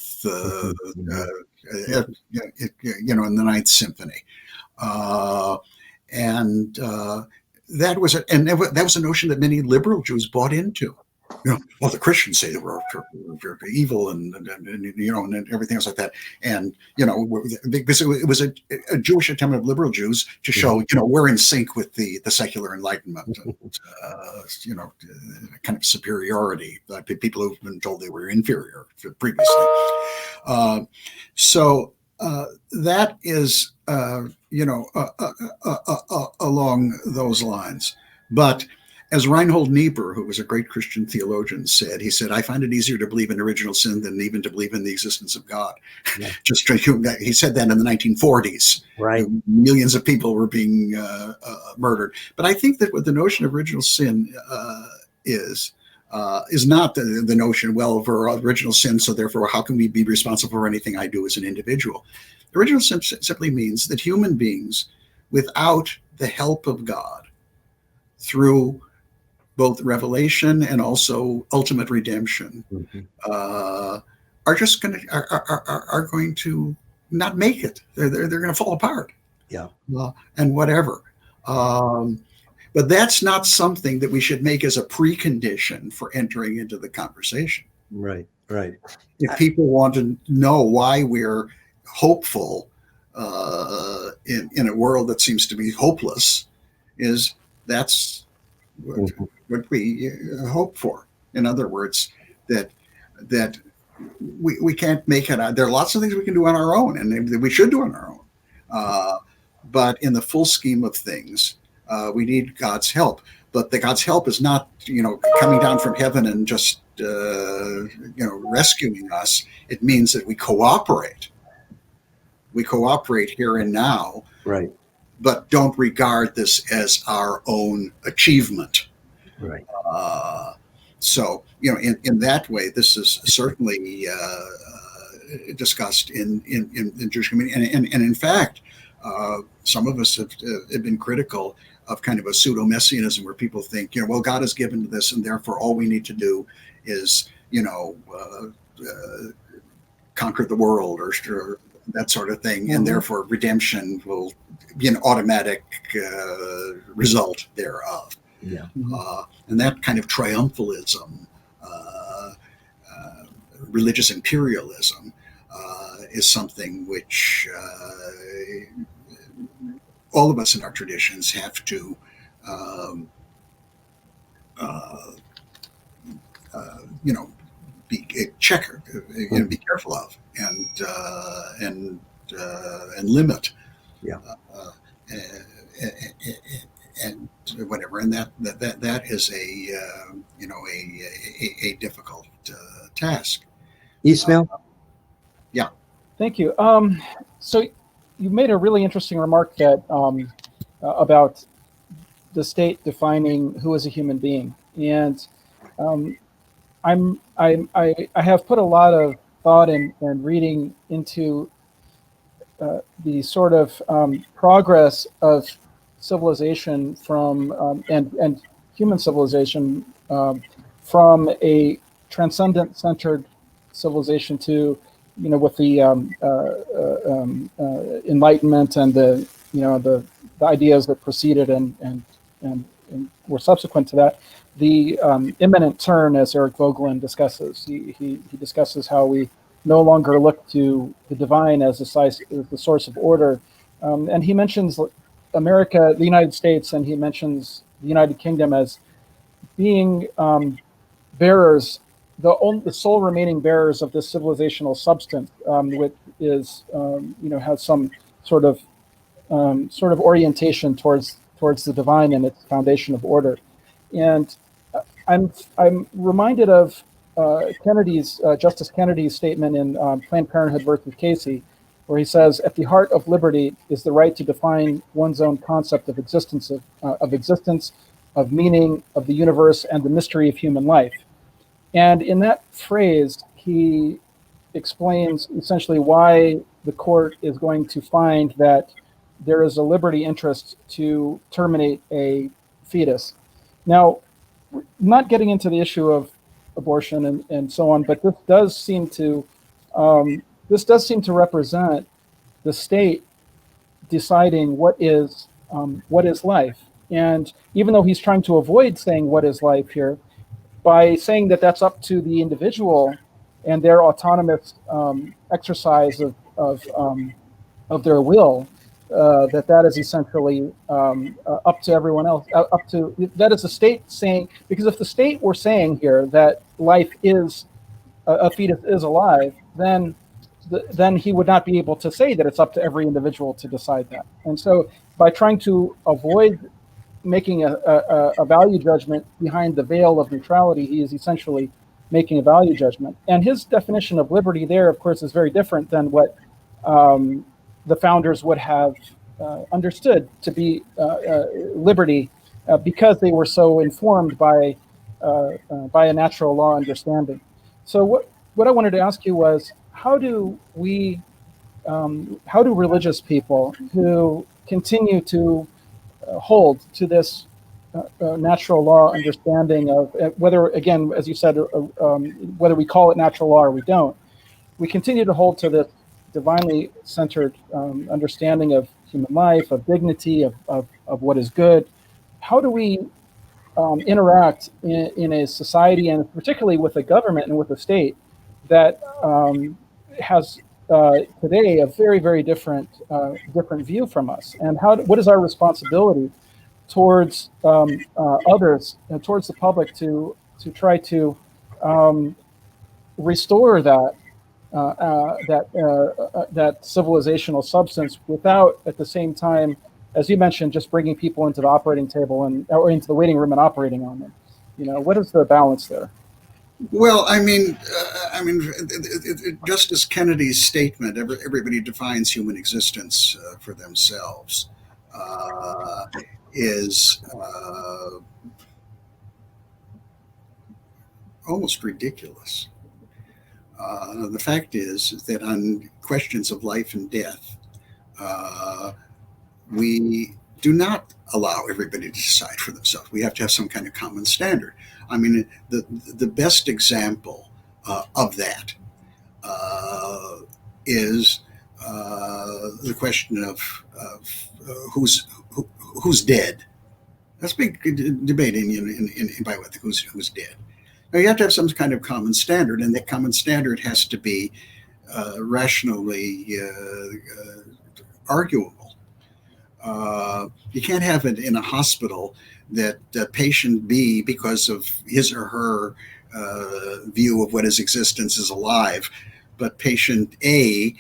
the Ninth Symphony. And that was a notion that many liberal Jews bought into. Well, the Christians say that we're evil and everything else like that. And, because it was a Jewish attempt of liberal Jews to show, we're in sync with the secular Enlightenment, kind of superiority. People who've been told they were inferior previously. So that is, along those lines. But as Reinhold Niebuhr, who was a great Christian theologian, said, he said, I find it easier to believe in original sin than even to believe in the existence of God. Yeah. He said that in the 1940s. Right. Millions of people were being murdered. But I think that what the notion of original sin is not the notion, well, for original sin, so therefore how can we be responsible for anything I do as an individual? Original sin simply means that human beings, without the help of God, through both revelation and also ultimate redemption, are just going to not make it. They're going to fall apart. Yeah. And whatever. But that's not something that we should make as a precondition for entering into the conversation. Right. If people want to know why we're hopeful in a world that seems to be hopeless, that's what we hope for. In other words, that we can't make it. There are lots of things we can do on our own, and we should do on our own. But in the full scheme of things, we need God's help. But God's help is not, coming down from heaven and just, rescuing us. It means that we cooperate. We cooperate here and now. Right. But don't regard this as our own achievement. Right. So, in that way, this is certainly discussed in Jewish community. And in fact, some of us have been critical of kind of a pseudo-messianism where people think, well, God has given this, and therefore all we need to do is, conquer the world or that sort of thing. And therefore redemption will be an automatic result thereof. Yeah. And that kind of triumphalism, religious imperialism, is something which all of us in our traditions have to be be careful of and limit. Yeah. And whatever, and that is a difficult task. Ismail? Yeah. Thank you. So you made a really interesting remark that about the state defining who is a human being, and I have put a lot of thought and reading into the sort of progress of civilization from and human civilization from a transcendent-centered civilization to, with the Enlightenment and the ideas that preceded and were subsequent to that, the imminent turn, as Eric Vogelin discusses. He discusses how we no longer look to the divine as the source of order, and he mentions America, the United States, and he mentions the United Kingdom as being bearers, the sole remaining bearers of this civilizational substance, which is has some sort of orientation towards the divine and its foundation of order. And I'm reminded of Justice Kennedy's statement in Planned Parenthood versus Casey, where he says, "At the heart of liberty is the right to define one's own concept of existence, of meaning, of the universe, and the mystery of human life." And in that phrase, he explains essentially why the court is going to find that there is a liberty interest to terminate a fetus. Now, not getting into the issue of abortion and so on, but this does seem to represent the state deciding what is life. And even though he's trying to avoid saying what is life here, by saying that that's up to the individual and their autonomous exercise of their will, that is essentially up to everyone else. That is the state saying, because if the state were saying here that life is a fetus is alive, then he would not be able to say that it's up to every individual to decide that. And so, by trying to avoid making a value judgment behind the veil of neutrality, he is essentially making a value judgment. And his definition of liberty there, of course, is very different than what the founders would have understood to be liberty, because they were so informed by a natural law understanding. So what I wanted to ask you was, how do religious people who continue to hold to this natural law understanding of whether, again, as you said, whether we call it natural law or we don't, we continue to hold to this divinely centered understanding of human life, of dignity, of what is good. How do we interact in a society, and particularly with a government and with a state that has today a very, very different view from us? And what is our responsibility towards others and towards the public to try to restore that civilizational substance without, at the same time, as you mentioned, just bringing people into the operating table or into the waiting room and operating on them? What is the balance there? Well, Justice Kennedy's statement, everybody defines human existence for themselves, is almost ridiculous. The fact is that on questions of life and death, we do not allow everybody to decide for themselves. We have to have some kind of common standard. The best example of that is the question of who's dead. That's a big debate in bioethics, who's dead. Now, you have to have some kind of common standard, and that common standard has to be rationally arguable. You can't have it in a hospital that patient B, because of his or her view of what his existence is alive, but patient A,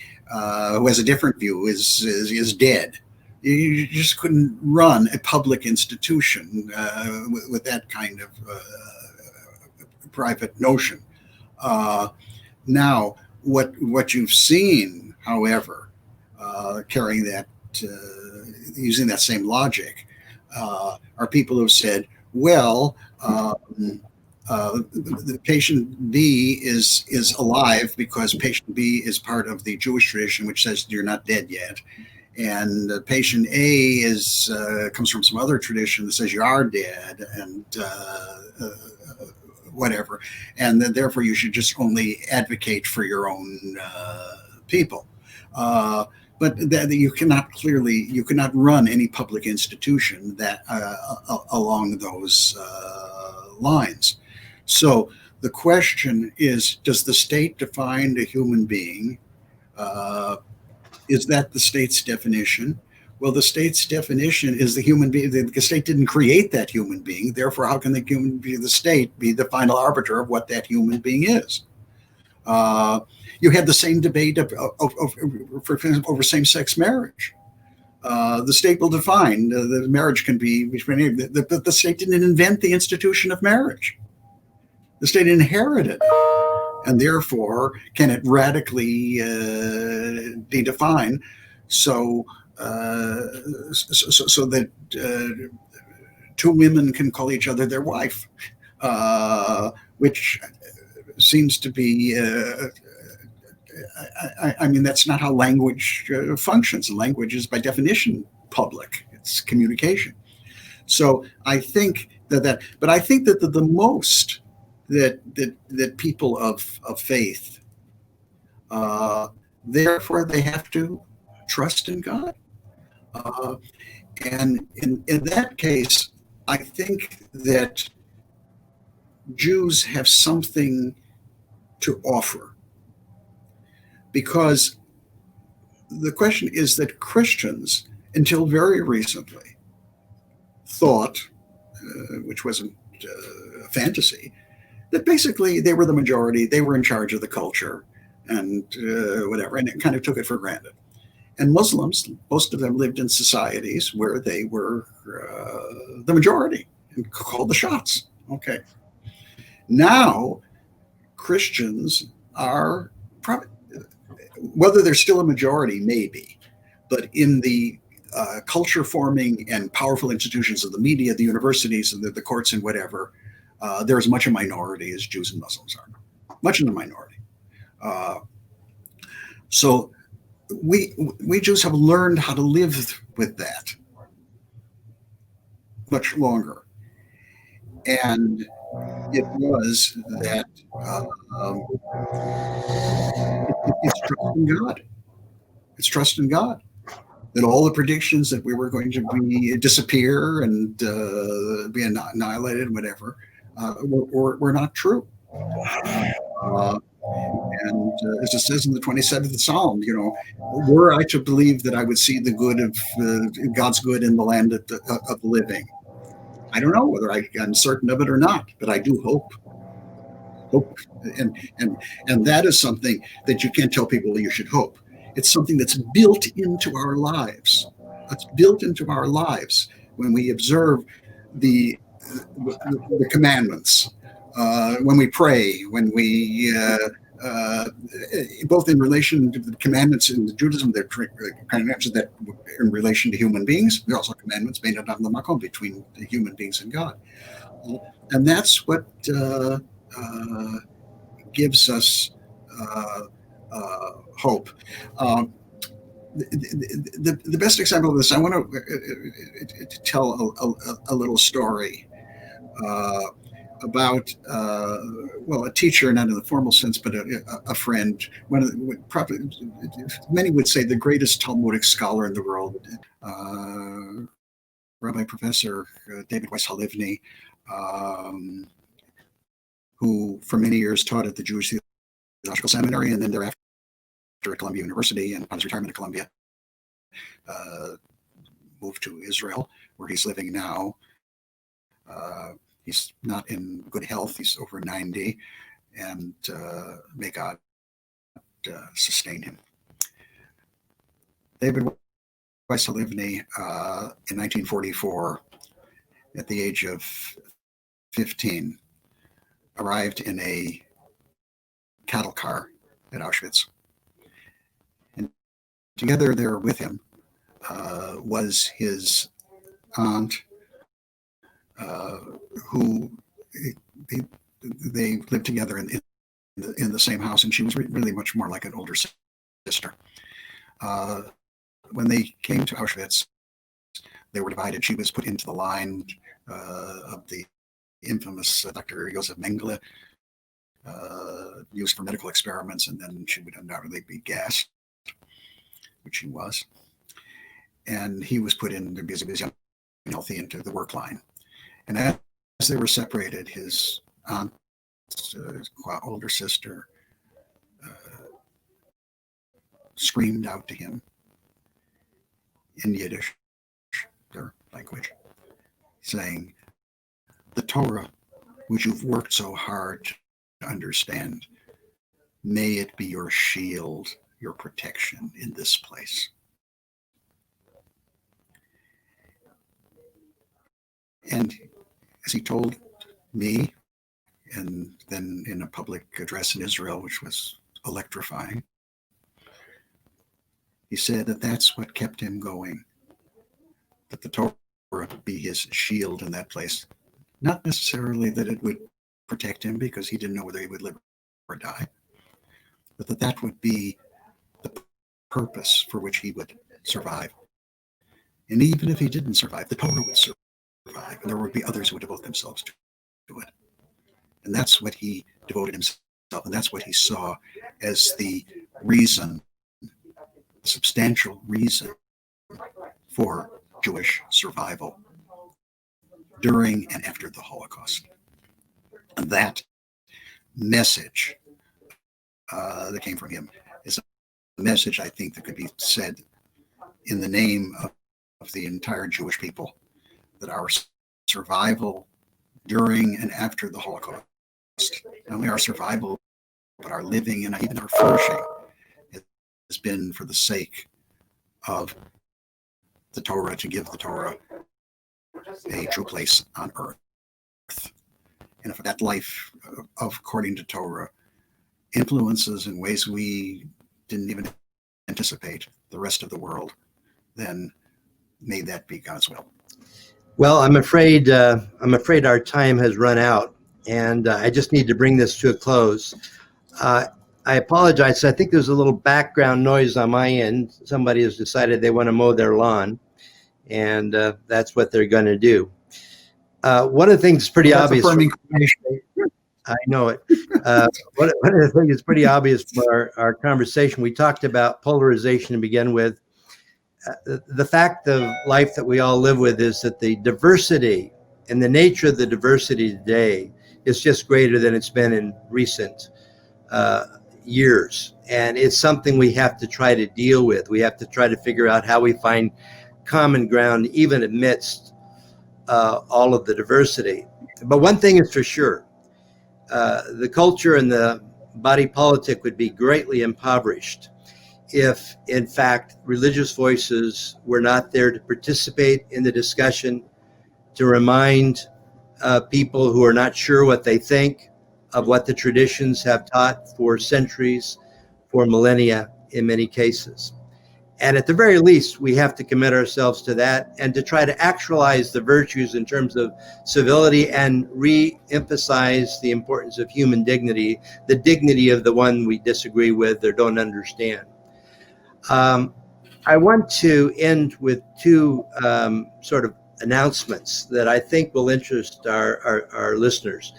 who has a different view, is dead. You just couldn't run a public institution with that kind of private notion. Now, what you've seen, however, carrying that, using that same logic, are people who've said, well, the patient B is alive because patient B is part of the Jewish tradition, which says you're not dead yet. And patient A comes from some other tradition that says you are dead, and whatever. And then therefore you should just only advocate for your own people. But that you cannot run any public institution that along those lines. So the question is, does the state define a human being? Is that the state's definition? Well, the state's definition is the human being. The state didn't create that human being. Therefore, how can the state be the final arbiter of what that human being is? You had the same debate over same-sex marriage. The state will define the marriage can be between, but the state didn't invent the institution of marriage. The state inherited it, and therefore can it radically be defined so that two women can call each other their wife, which seems to be I mean, that's not how language functions. Language is by definition public. It's communication. So I think but I think that the most that people of faith, therefore they have to trust in God. And in that case, I think that Jews have something to offer, because the question is that Christians, until very recently, thought, which wasn't a fantasy, that basically they were the majority, they were in charge of the culture, and whatever, and it kind of took it for granted. And Muslims, most of them lived in societies where they were the majority and called the shots. Okay. Now, Christians are probably, whether they're still a majority, maybe, but in the culture forming and powerful institutions of the media, the universities, and the courts, and whatever, they're as much a minority as Jews and Muslims are, much in the minority. So we Jews have learned how to live with that much longer. And it was that it's trust in God. It's trust in God. That all the predictions that we were going to disappear and be annihilated, whatever, were not true. And as it says in the 27th Psalm, were I to believe that I would see the good of God's good in the land of the living. I don't know whether I'm certain of it or not, but I do hope. And that is something that you can't tell people you should hope. It's something that's built into our lives. It's built into our lives when we observe the commandments, when we pray, when we both in relation to the commandments in Judaism, they're commandments that in relation to human beings. They're also commandments made on the makom between the human beings and God, and that's what gives us hope. The best example of this, I want to tell a little story about a teacher, not in the formal sense, but a friend. Probably many would say the greatest Talmudic scholar in the world, Rabbi Professor David Weiss Halivni, who for many years taught at the Jewish Theological Seminary, and then thereafter at Columbia University, and upon his retirement at Columbia, moved to Israel, where he's living now. He's not in good health. He's over 90, and may God sustain him. David Weiss Halivni, in 1944, at the age of 15, arrived in a cattle car at Auschwitz. And together there with him was his aunt, who they lived together in the same house, and she was really much more like an older sister. When they came to Auschwitz, they were divided. She was put into the line of the infamous Dr. Josef Mengele, used for medical experiments, and then she would undoubtedly be gassed, which she was. And he was put in because he was young and healthy into the work line. And as they were separated, his aunt's older sister screamed out to him in Yiddish, their language, saying, "The Torah, which you've worked so hard to understand, may it be your shield, your protection in this place." And as he told me, and then in a public address in Israel, which was electrifying, he said that that's what kept him going, that the Torah would be his shield in that place. Not necessarily that it would protect him, because he didn't know whether he would live or die, but that would be the purpose for which he would survive. And even if he didn't survive, the Torah would survive, and there would be others who would devote themselves to it. And that's what he devoted himself, and that's what he saw as the reason, the substantial reason for Jewish survival during and after the Holocaust. And that message that came from him is a message, I think, that could be said in the name of the entire Jewish people, that our survival during and after the Holocaust, not only our survival, but our living and even our flourishing, has been for the sake of the Torah, to give the Torah a true place on earth. And if that life according to Torah influences in ways we didn't even anticipate the rest of the world, then may that be God's will. Well, I'm afraid our time has run out, and I just need to bring this to a close. I apologize. I think there's a little background noise on my end. Somebody has decided they want to mow their lawn, and that's what they're going to do. One of the things that's pretty obvious. I know it. One of the things that's pretty obvious for our conversation, we talked about polarization to begin with. The fact of life that we all live with is that the diversity and the nature of the diversity today is just greater than it's been in recent years. And it's something we have to try to deal with. We have to try to figure out how we find common ground, even amidst all of the diversity. But one thing is for sure, the culture and the body politic would be greatly impoverished if, in fact, religious voices were not there to participate in the discussion, to remind people who are not sure what they think of what the traditions have taught for centuries, for millennia in many cases. And at the very least, we have to commit ourselves to that and to try to actualize the virtues in terms of civility and re-emphasize the importance of human dignity, the dignity of the one we disagree with or don't understand. I want to end with two sort of announcements that I think will interest our listeners.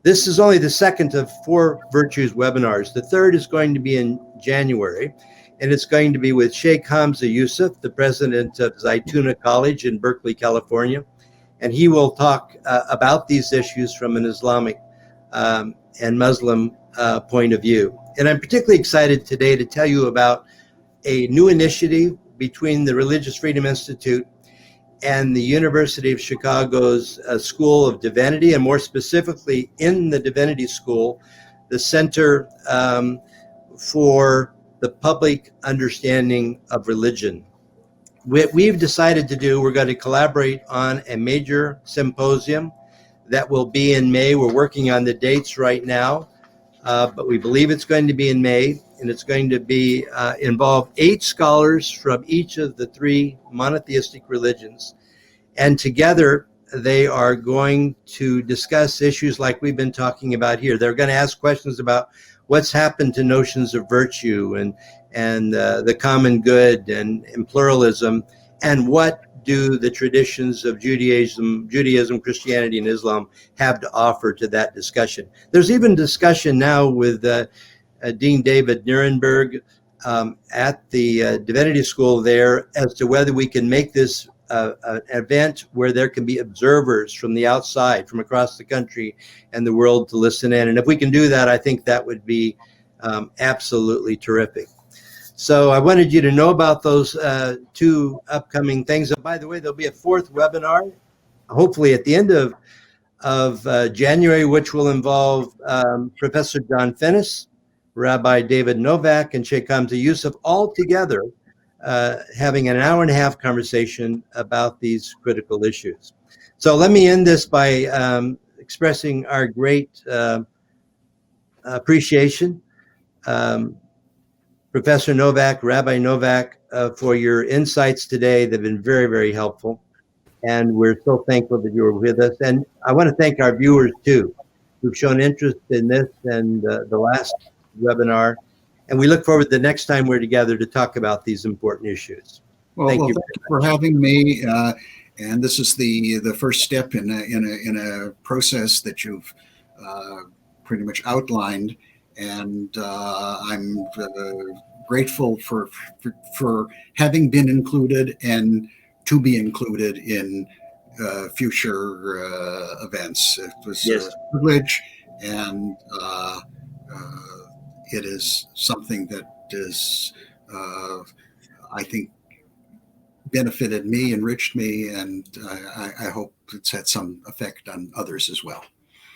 This is only the second of 4 Virtues webinars. The third is going to be in January, and it's going to be with Sheikh Hamza Yusuf, the president of Zaytuna College in Berkeley, California. And he will talk about these issues from an Islamic and Muslim point of view. And I'm particularly excited today to tell you about a new initiative between the Religious Freedom Institute and the University of Chicago's School of Divinity, and more specifically in the Divinity School, the Center for the Public Understanding of Religion. What we've decided to do, we're going to collaborate on a major symposium that will be in May. We're working on the dates right now, but we believe it's going to be in May, and it's going to be involve 8 scholars from each of the 3 monotheistic religions. And together, they are going to discuss issues like we've been talking about here. They're going to ask questions about what's happened to notions of virtue and the common good and pluralism, and what do the traditions of Judaism, Christianity, and Islam have to offer to that discussion. There's even discussion now with Dean David Nierenberg at the Divinity School there as to whether we can make this an event where there can be observers from the outside, from across the country and the world to listen in. And if we can do that, I think that would be absolutely terrific. So I wanted you to know about those 2 upcoming things. And by the way, there'll be a 4th webinar, hopefully at the end of January, which will involve Professor John Finnis, Rabbi David Novak, and Sheikh Hamza Yusuf, all together having an hour-and-a-half conversation about these critical issues. So let me end this by expressing our great appreciation, Professor Novak, Rabbi Novak, for your insights today. They've been very, very helpful, and we're so thankful that you were with us. And I want to thank our viewers, too, who've shown interest in this and the last webinar. And we look forward to the next time we're together to talk about these important issues. Well, Thank thank you. you for having me. And this is the first step in a process that you've pretty much outlined. And I'm grateful for having been included and to be included in future events. It was Yes. a privilege, and it is something that is, I think, benefited me, enriched me, and I hope it's had some effect on others as well.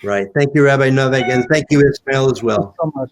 Right. Thank you, Rabbi Novak, and thank you, Ismail, as well. So much.